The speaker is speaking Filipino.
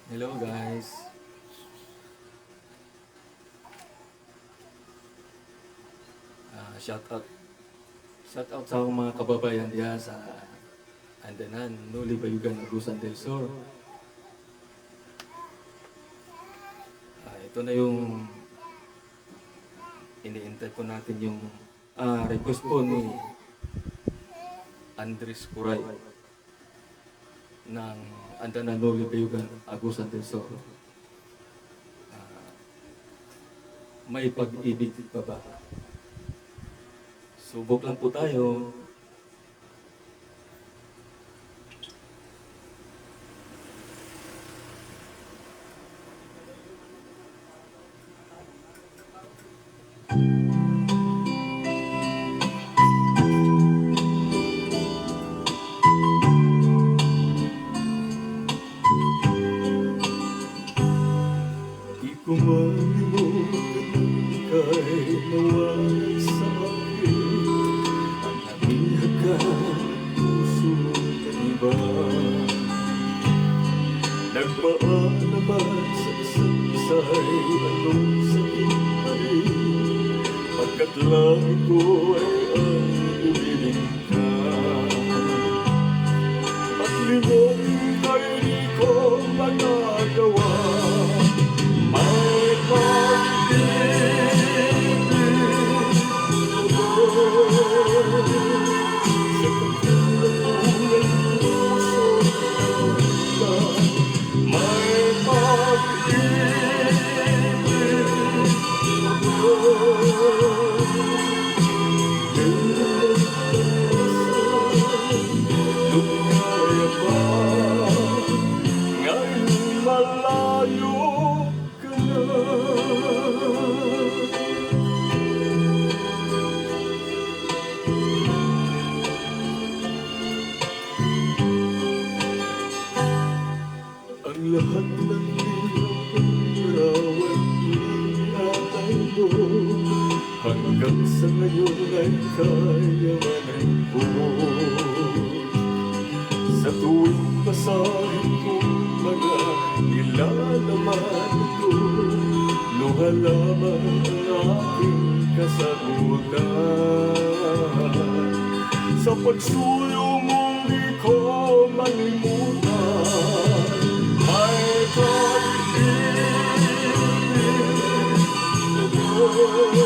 Hello guys. Shout out. Shout out sa akong mga kababayan diya sa Andanan, Noli Bayugan, Agusan del Sur. Ito na yung iniintay po natin yung request po ni Andres Kuray ng Andanan, Noli Bayugan, Agusan del Sur. May pag-ibig pa ba? Subok lang po tayo. Di ko malimutan kay nawag sa akin ang namihagan puso ng iba. Nagpaalaman sa isa't isa'y anong sakit pa rin, pagkat langit ko ay ang umiling ka. At limang kay di ko magagawa. May pag-ibig ako sa pagkulang puso ng iba. May pag-ibig ako. Lumaya pa ngayon malayo ka na. Ang lahat ng larawan inatay mo, hanggang sa ngayon ay kayawanan ko. Sa tuwing basahin ko mga nilalaman ko, luha lamang ang aking kasagutan. Sa pagsuyo mong di ko malimutan, may pag-ibig ako.